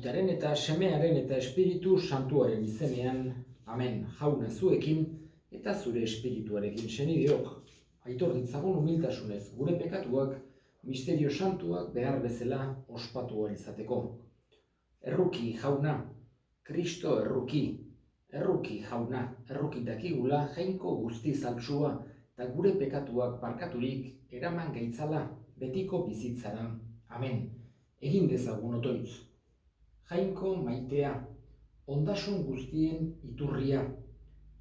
Aitaren eta Semearen eta Espiritu Santuaren izenean, amen. Jauna zuekin eta zure espirituarekin senideok. Aitor ditzagun humiltasunez gure pekatuak, misterio santuak behar bezala ospatu ahal izateko. Erruki jauna, Kristo erruki. Erruki jauna, erruki dakigula jainko guzti zaltsua eta gure pekatuak barkaturik eraman gaitzala betiko bizitzara. Amen. Egin dezagun otoitz. Jainko maitea, ondasun guztien iturria,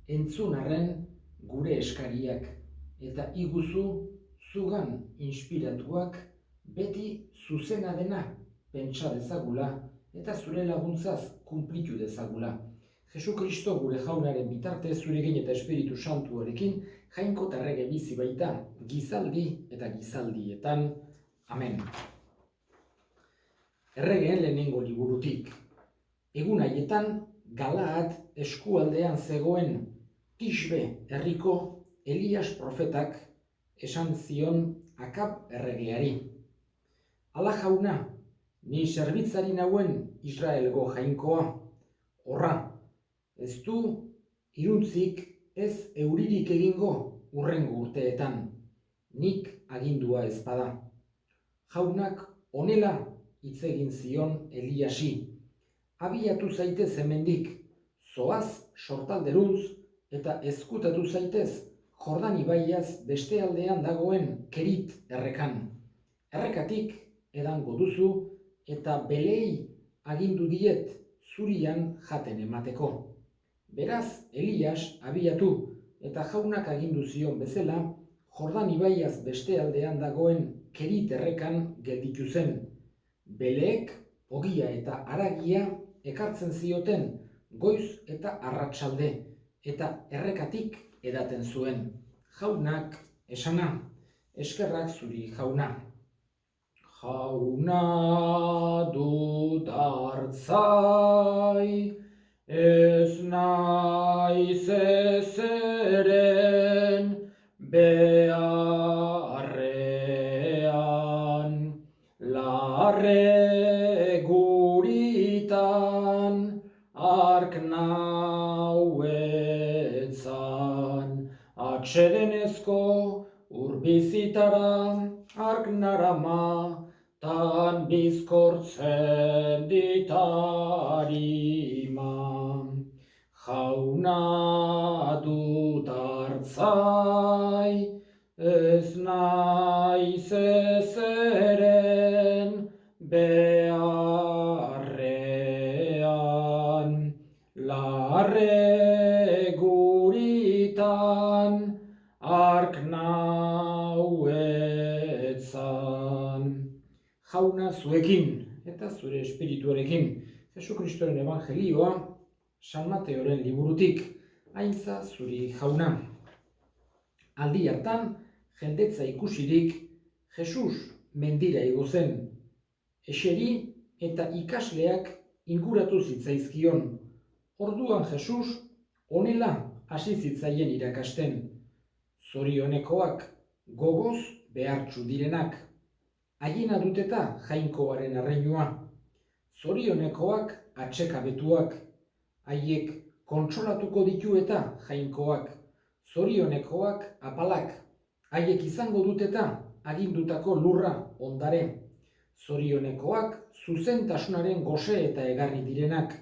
entzun arren gure eskariak, eta iguzu zugan inspiratuak beti zuzena dena pentsa dezagula eta zure laguntzaz kunplitu dezagula. Jesu Kristo gure jaunaren bitartez zurekin eta Espiritu Santuarekin jainko eta errege bizi baita gizaldi eta gizaldietan. Amen. Erregeen lehenengo liburutik. Egun haietan Galaad eskualdean zegoen Tisbe herriko Elias profetak esan zion Akab erregeari. Ala jauna, ni zerbitzari nauen Israelgo jainkoa. Horra, ez du iruntzik ez euririk egingo hurrengo urteetan. Nik agindua ez bada. Jaunak honela hitz egin zion Eliasi. Abiatu zaitez hemendik, zoaz sortalderuntz eta ezkutatu zaitez Jordan ibaiaz beste aldean dagoen Kerit errekan. Errekatik edango duzu eta belei agindu diet zurian jaten emateko. Beraz, Elias abiatu eta jaunak agindu zion bezala Jordan ibaiaz beste aldean dagoen Kerit errekan gelditu zen. Beleek ogia eta haragia ekartzen zioten goiz eta arratsalde eta errekatik edaten zuen. Jaunak esana, eskerrak zuri jauna. Jauna dut hartzai, ez naiz ezeren beharrean, larre guritan ark nauetzan, atsedenezko urbizitara ark narama, tan bizkortzen ditarima. Jauna dut hartzai, ez naiz ezeren beharrean, larre guritan ark nauetzan. Jauna zuekin eta zure espirituarekin, Jesu Kristoren evangelioa San Mateoren liburutik, aintza zuri jauna. Aldi hartan, jendetza ikusirik, Jesus mendira igo zen. Eseri eta ikasleak inguratu zitzaizkion. Orduan Jesus honela hasi zitzaien irakasten. Zorionekoak gogoz behartsu direnak. Haiena duteta jainkoaren arreinua. Zorionekoak atsekabetuak. Haiek kontsolatuko ditu eta jainkoak. Zorionekoak apalak. Haiek izango duteta agindutako lurra ondare. Zorionekoak zuzentasunaren gose eta egarri direnak.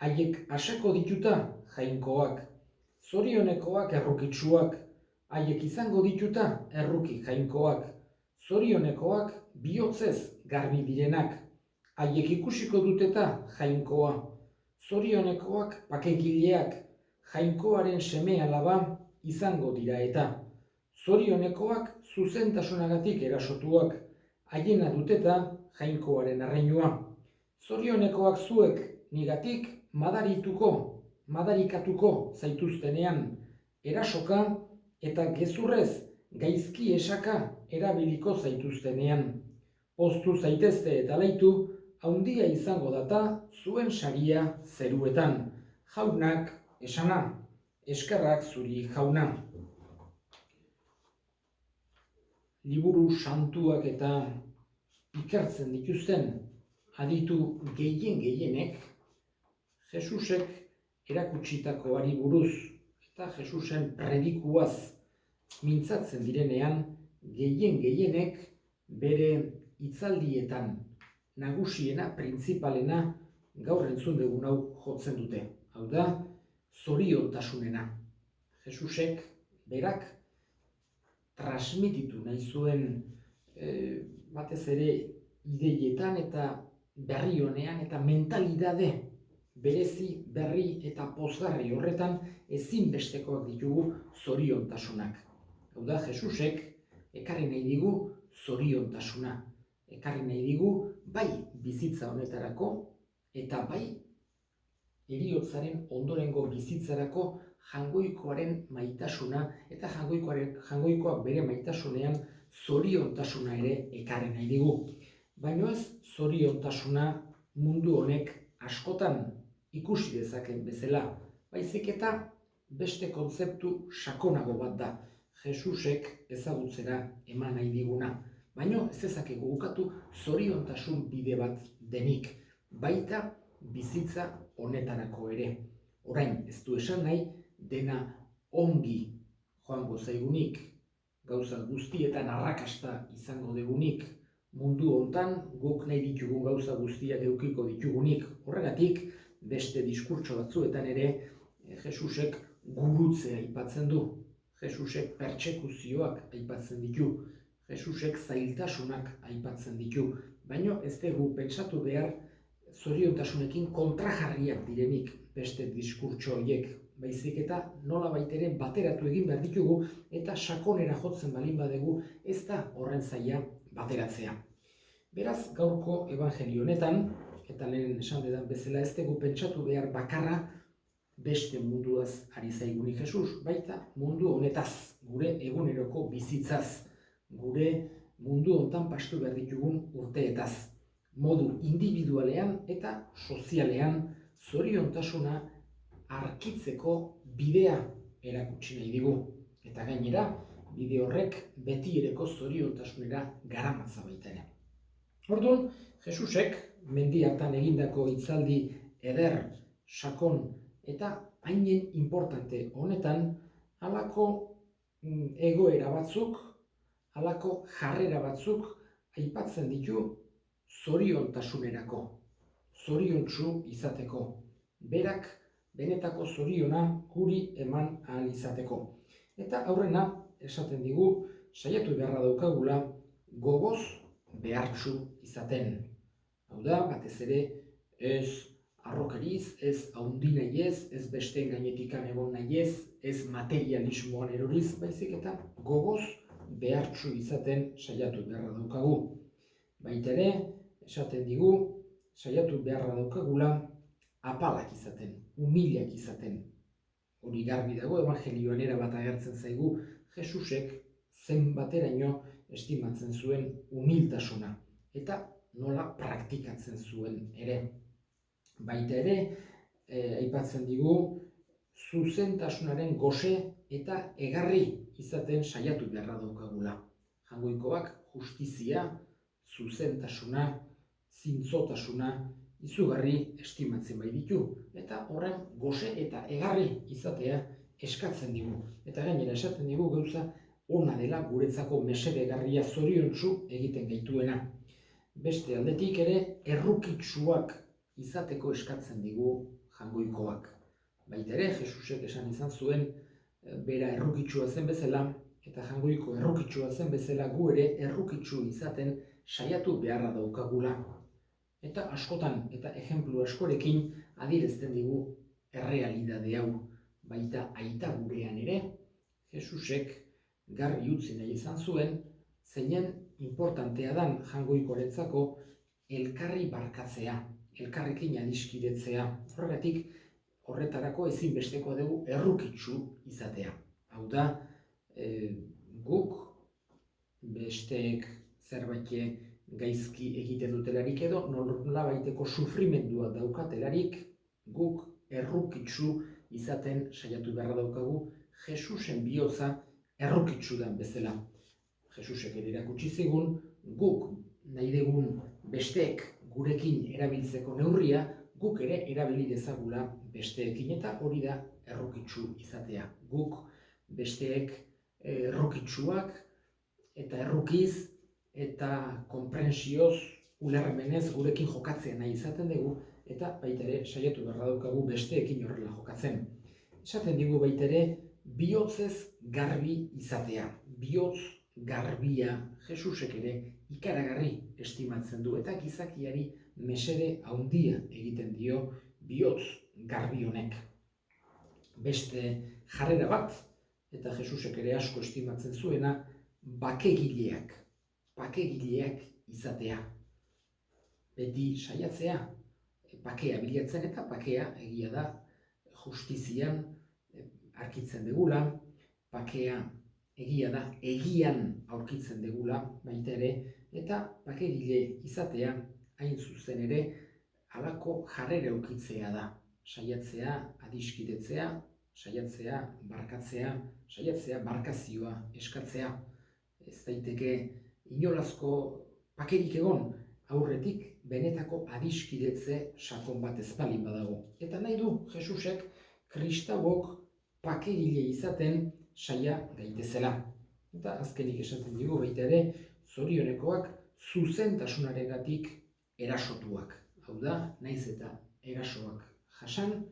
Haiek aseko dituta jainkoak. Zorionekoak errukitsuak. Haiek izango dituta erruki jainkoak. Zorionekoak bihotzez garbi direnak. Haiek ikusiko duteta jainkoa. Zorionekoak pakegileak, jainkoaren seme alaba izango dira eta. Zorionekoak zuzentasunagatik erasotuak, haiena duteta jainkoaren arreinua. Zorionekoak zuek nigatik madarikatuko zaituztenean, erasoka eta gezurrez gaizki esaka erabiliko zaituztenean. Poztu zaitezte eta laitu, haundia izango data zuen saria zeruetan. Jaunak esana, eskerrak zuri jauna. Liburu santuak eta ikertzen dituzten aditu gehienek Jesusek erakutsitakoari buruz eta Jesusen predikuaz mintzatzen direnean gehienek bere hitzaldietan nagusiena, printzipalena gaur entzun dugun hau jotzen dute. Hau da, zoriontasunena. Jesusek berak transmititu nahi zuen batez ere ideietan eta berri honean eta mentalidade berezi, berri eta pozgarri horretan ezinbestekoak ditugu zoriontasunak. Hau da, Jesusek ekarri nahi digu zoriontasuna. Ekarri nahi digu bai bizitza honetarako eta bai heriotzaren ondorengo bizitzarako jangoikoaren maitasuna eta jangoikoak bere maitasunean zoriontasuna ere ekarri nahi digu. Baina ez zoriontasuna mundu honek askotan ikusi dezaken bezala, baizik eta beste kontzeptu sakonago bat da, Jesusek ezagutzera eman nahi diguna. Baina ez dezakegu ukatu zoriontasun bide bat denik, baita bizitza honetarako ere. Orain ez du esan nahi dena ongi joango zaigunik, gauza guztietan arrakasta izango degunik, mundu hontan guk nahi ditugun gauza guztiak edukiko ditugunik. Horregatik beste diskurtso batzuetan ere Jesusek gurutzea aipatzen du, Jesusek pertsekuzioak aipatzen ditu, Jesusek zailtasunak aipatzen ditu, baina ez dugu pentsatu behar zoriontasunekin kontrajarriak direnik beste diskurtso horiek, baizik eta nolabait ere bateratu egin behar ditugu eta sakonera jotzen balin badegu ez da horren zaila bateratzea. Beraz, gaurko ebangelio honetan, eta lehen esan dedan bezala ez dugu pentsatu behar bakarra beste munduaz ari zaigunik Jesus, baita mundu honetaz, gure eguneroko bizitzaz, gure mundu hontan pastu behar ditugun urteetaz, modu individualean eta sozialean zoriontasuna arkitzeko bidea erakutsi nahi digu. Eta gainera, bide horrek betiereko zoriontasunera garamatza baita ere. Orduan, Jesusek mendi hartan egindako hitzaldi eder, sakon eta hainen importante honetan halako egoera batzuk, halako jarrera batzuk aipatzen ditu zoriontasunerako, zoriontsu izateko, berak benetako zoriona guri eman ahal izateko. Eta aurrena esaten digu saiatu beharra daukagula gogoz behartsu izaten. Hau da, batez ere ez arrokeriz, ez haundi nahiez, ez besteen gainetikan egon nahiez, ez materialismoan eroriz, baizik eta gogoz behartsu izaten saiatu beharra daukagu. Baita ere, esaten digu, saiatu beharra daukagula apalak izaten, umilak izaten. Hori garbi dago, evangelioan erabat agertzen zaigu, Jesusek zenbateraino estimatzen zuen umiltasuna, eta nola praktikatzen zuen ere. Baita ere, aipatzen digu, zuzentasunaren gose eta egarri izaten saiatu beharra daukagula. Jangoikoak justizia, zuzentasuna, zintzotasuna, izugarri estimatzen bai ditu, eta horren gose eta egarri izatea eskatzen digu. Eta gainera esaten digu gauza ona dela guretzako mesedegarria zoriontsu egiten gaituena. Beste aldetik ere errukitsuak izateko eskatzen digu jangoikoak. Baita ere, Jesusek esan izan zuen bera errukitsua zen bezala, eta jangoiko errukitsua zen bezala gu ere errukitsu izaten saiatu beharra daukagula. Eta askotan eta ejemplu askorekin adierazten digu errealidade hau. Baita aita gurean ere, Jesusek garbi utzi nahi izan zuen, zeinen importantea dan jangoikoarentzako elkarri barkatzea, elkarrekin adiskidetzea. Horregatik, horretarako ezinbestekoa dugu errukitsu izatea. Hau da, guk besteek zerbait gaizki egiten dutelarik edo nolabaiteko sufrimendua daukatelarik, guk errukitsu izaten saiatu beharra daukagu Jesusen bihotza errukitsu den bezala. Jesusek ere erakutsi zigun, guk nahi dugun besteek gurekin erabiltzeko neurria, guk ere erabili dezagula besteekin, eta hori da errukitsu izatea. Guk besteek errukitsuak eta errukiz eta konprentsioz, ulermenez gurekin jokatzen nahi izaten dugu, eta baita ere saiatu beharra daukagu besteekin horrela jokatzen. Esaten digu baita ere bihotzez garbi izatea. Bihotz garbia Jesusek ere ikaragarri estimatzen du, eta gizakiari mesede handia egiten dio bihotz garbi honek. Beste jarrera bat, eta Jesusek ere asko estimatzen zuena, bakegileak izatea. Beti saiatzea, bakea bilatzen, eta bakea egia da justizian aurkitzen dugula, bakea egia da egian aurkitzen dugula baita ere, eta bakegile izatea hain zuzen ere halako jarrera edukitzea da. Saiatzea adiskidetzea, saiatzea barkatzea, saiatzea barkazioa eskatzea. Ez daiteke inolazko pakerik egon aurretik benetako adiskidetze sakon bat ez baldin badago. Eta nahi du Jesusek kristauok pakegile izaten saia gaitezela. Eta azkenik esaten digu baita ere, zorionekoak zuzentasunarengatik erasotuak. Hau da, naiz eta erasoak jasan,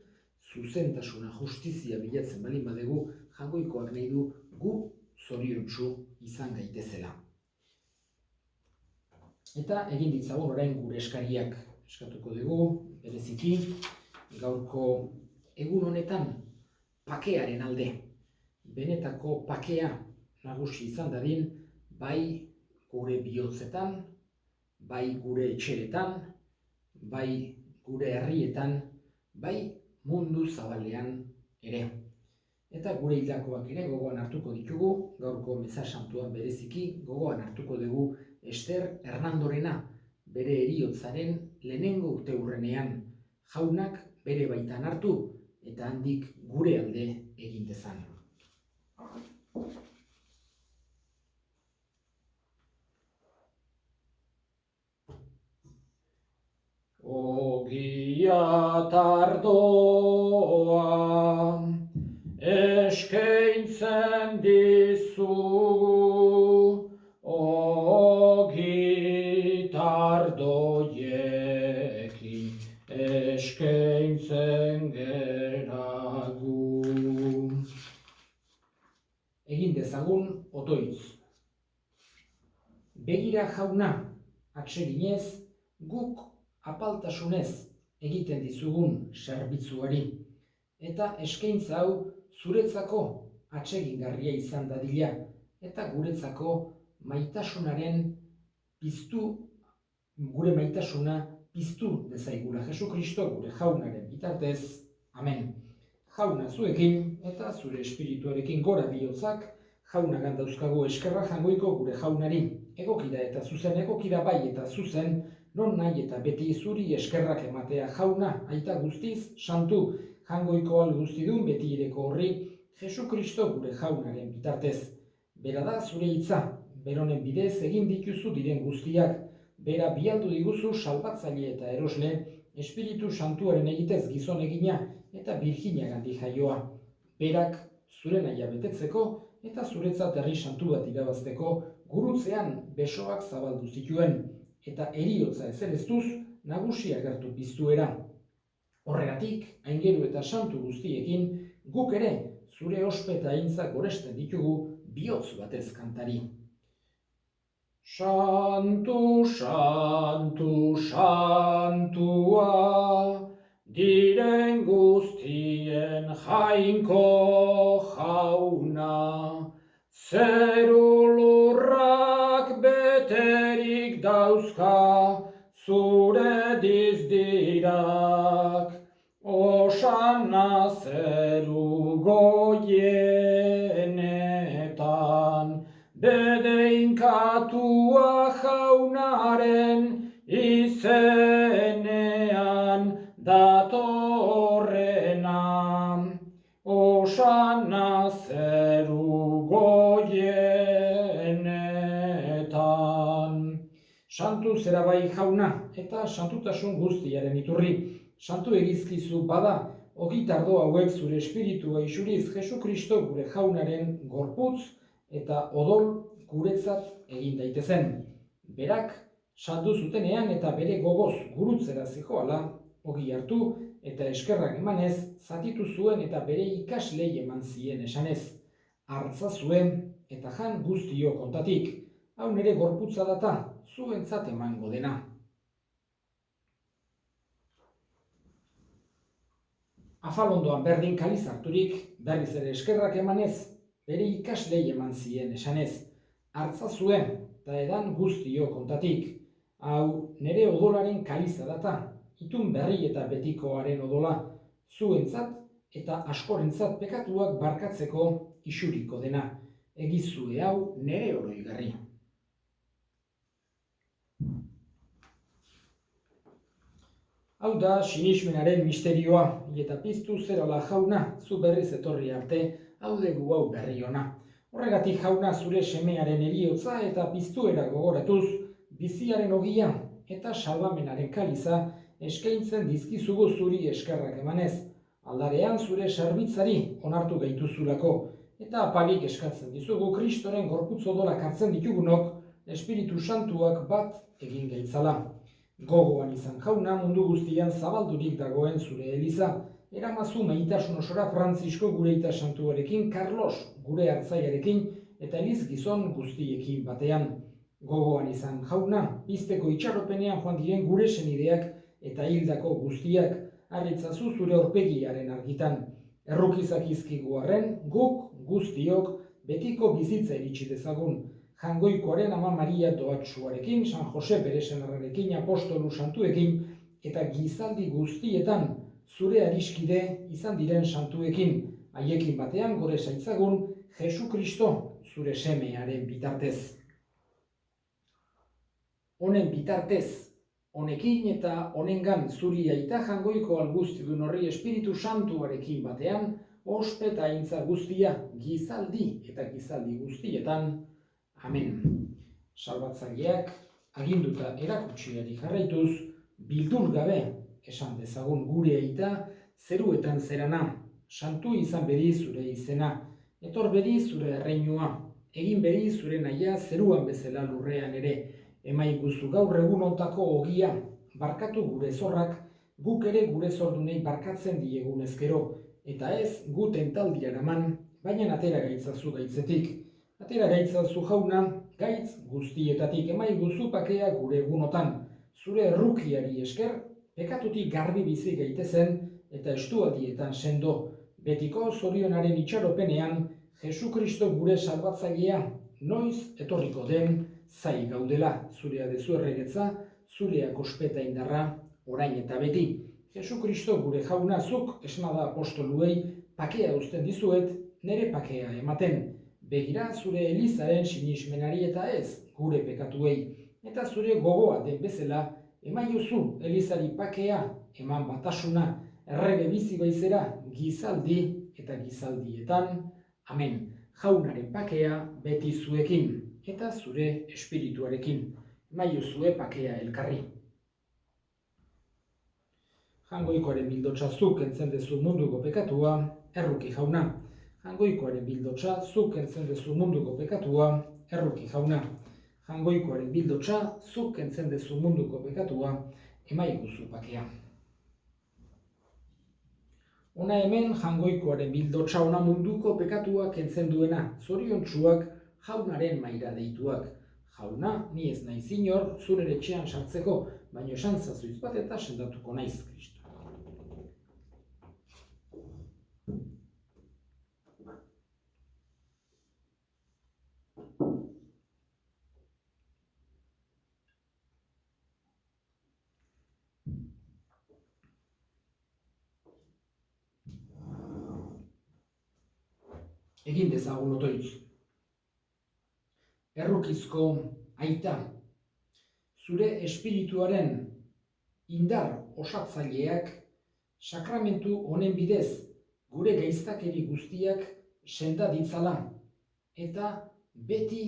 zuzentasuna, justizia bilatzen baldin badegu, jagoikoak nahi du gu zoriontsu izan gaitezela. Eta egin ditzagun orain gure eskariak eskatuko dugu, bereziki gaurko egun honetan pakearen alde. Benetako pakea nagusi izan dadin, bai gure bihotzetan, bai gure etxeetan, bai gure herrietan, bai mundu zabalean ere. Eta gure hildakoak ere gogoan hartuko ditugu, gaurko meza santuan bereziki gogoan hartuko dugu Ester Hernandorena, bere heriotzaren lehenengo urteurrenean, jaunak bere baitan hartu eta handik gure alde egin dezan. Ogia tardoa eskaintzen dizugu, ogi tardoiekin eskaintzen geragu. Egin dezagun otoitz. Begira jauna, atseginez, guk apaltasunez egiten dizugun zerbitzuari, eta eskaintza hau zuretzako atsegingarria izan dadila, eta guretzako maitasunaren gure maitasuna piztu dezaigula Jesukristo gure jaunaren bitartez. Amen. Jauna zuekin eta zure espirituarekin gora bihotzak, jaunagan dauzkagu eskerra jangoiko gure jaunari. Egokida eta zuzen, egokida bai eta zuzen, non nahi eta beti zuri eskerrak ematea jauna, aita guztiz, santu, jangoiko al guztidun beti ireko horri, Jesukristo gure jaunaren bitartez. Bera da zure hitza, beronen bidez egin dituzu diren guztiak, bera bialdu diguzu salbatzaile eta erosle, Espiritu Santuaren egitez gizon egina eta Birjinagandik jaioa. Berak zure nahia betetzeko eta zuretzat herri santu bat irabazteko gurutzean besoak zabaldu zituen, eta heriotza ezeleztuz nagusi agertu piztuera. Horregatik, aingeru eta santu guztiekin, guk ere zure ospe eta aintzak goresten ditugu bihotz batez kantari. Santu, santu, santua, diren guztien jainko jauna, zeru lurrak beterik dauzka, zure dizdirak, osana zeru goienetan, bedeinkatua jaunaren izenean datorrena, osana zeru goienetan. Santu zera bai jauna, eta santutasun guztiaren iturri. Santu egizkizu bada, ogitardo hauek zure espiritua isuriz Jesukristo gure jaunaren gorputz eta odol guretzat egin daitezen. Berak, saldu zutenean eta bere gogoz gurutzera zijoala, ogi hartu eta eskerrak emanez, zatitu zuen eta bere ikaslei eman zien esanez. Hartza zuen eta jan guztio kontatik, hau nire gorputza data, zuentzat emango dena. Afalondoan berdin kaliz harturik, berriz ere eskerrak emanez, bere ikaslei eman zien esanez. Hartza zuen eta edan guztio kontatik, hau nire odolaren kaliza data, itun berri eta betikoaren odola, zuentzat eta askorentzat pekatuak barkatzeko isuriko dena. Egizue hau nire oroigarri. Hau da sinismenaren misterioa, eta piztu zerala jauna, zu berriz etorri arte, hau dugu hau berri ona. Horregatik jauna zure semearen heriotza eta piztuera gogoratuz, biziaren ogia eta salbamenaren kaliza eskaintzen dizkizugu zuri eskerrak emanez. Aldarean zure sarbitzari onartu gaituzulako, eta apalik eskatzen dizugu Kristoren gorputz odolak hartzen ditugunok, Espiritu Santuak bat egin gaitzala. Gogoan izan jauna mundu guztian zabaldurik dagoen zure eliza, eramazu maitasun osora Frantzisko gure ita santuarekin, Carlos gure hartzaiarekin eta eliz gizon guztiekin batean. Gogoan izan jauna, pizteko itxaropenean joan diren gure senideak eta hildako guztiak, harritzazu zure aurpegiaren argitan. Errukizak izkigu arren, guk guztiok betiko bizitza iritsi dezagun. Jangoikoaren Ama Maria doatsuarekin, San Jose bere senarrarekin, apostolu santuekin, eta gizaldi guztietan zure adiskide izan diren santuekin, haiekin batean gore zaitzagun Jesukristo zure semearen bitartez. Honen bitartez, honekin eta honengan zuri aita jangoiko alguztidun horri Espiritu Santuarekin batean, ospe eta aintza guztia, gizaldi eta gizaldi guztietan, Amen. Salbatzaileak aginduta erakutsiari jarraituz, bildur gabe esan dezagun gure aita zeruetan zerana, santu izan bedi zure izena, etor bedi zure erreinua, egin bedi zure nahia zeruan bezala lurrean ere, emaiguzu gaur egun ontako ogia, barkatu gure zorrak, guk ere gure zordunei barkatzen diegun ezkero, eta ez gu tentaldia eraman, baina atera gaitzazu gaitzetik. Atera gaitzazu jauna, gaitz guztietatik emaiguzu pakea gure egunotan, zure errukiari esker, pekatutik garbi bizi gaitezen eta estualdietan sendo, betiko zorionaren itxaropenean, Jesukristo gure salbatzailea, noiz etorriko den zai gaudela, zurea dezu erregetza, zurea kospeta indarra, orain eta beti. Jesukristo gure jaunazuk esnada apostoluei pakea uzten dizuet, nere pakea ematen. Begira zure elizaren sinismenari eta ez gure pekatuei, eta zure gogoa den bezala emaiozu elizari pakea, eman batasuna, errege bizi baizera gizaldi eta gizaldietan. Amen. Jaunaren pakea beti zuekin eta zure espirituarekin. Emaiozue pakea elkarri. Jangoikoaren bildotsa zuk kentzen dezu munduko pekatua, erruki jauna. Jangoikoaren bildotsa zuk kentzen dezu munduko pekatua, erruki jauna. Jangoikoaren bildotsa zuk kentzen dezu munduko pekatua, emaiguzu pakea. Ona hemen jangoikoaren bildotsa ona munduko pekatua kentzen duena, zoriontsuak jaunaren maira deituak. Jauna, ni ez naiz inor, zure etxean sartzeko, baina esan zazuiz bat eta sendatuko naiz Kristo. Egin dezagun otoitz. Errukizko aita, zure espirituaren indar osatzaileak sakramentu honen bidez gure gaiztakeri guztiak senda ditzala eta beti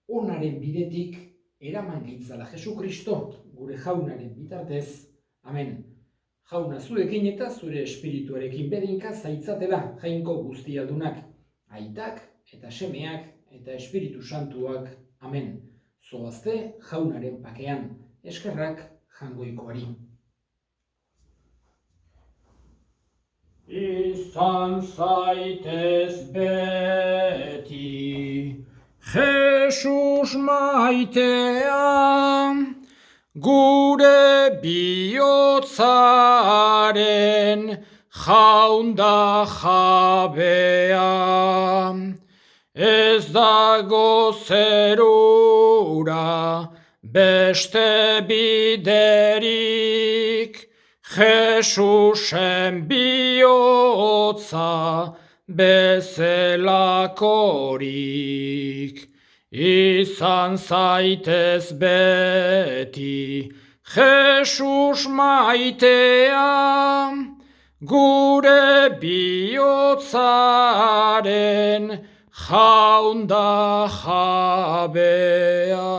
onaren bidetik eraman gaitzala Jesu Kristo, gure jaunaren bitartez. Amen. Jauna zuekin eta zure espirituarekin bedinka zaitzatela jainko guztialdunak, aitak eta semeak eta Espiritu Santuak. Amen. Zoazte jaunaren pakean, eskerrak jangoikoari. Izan zaitez beti Jesus maitea, gure bihotzaren jaun da jabea. Ez dago zerura beste biderik, Jesusen bihotza bezelakorik. Izan zaitez beti Jesus maitea, gure bihotzaren jaun da jabea.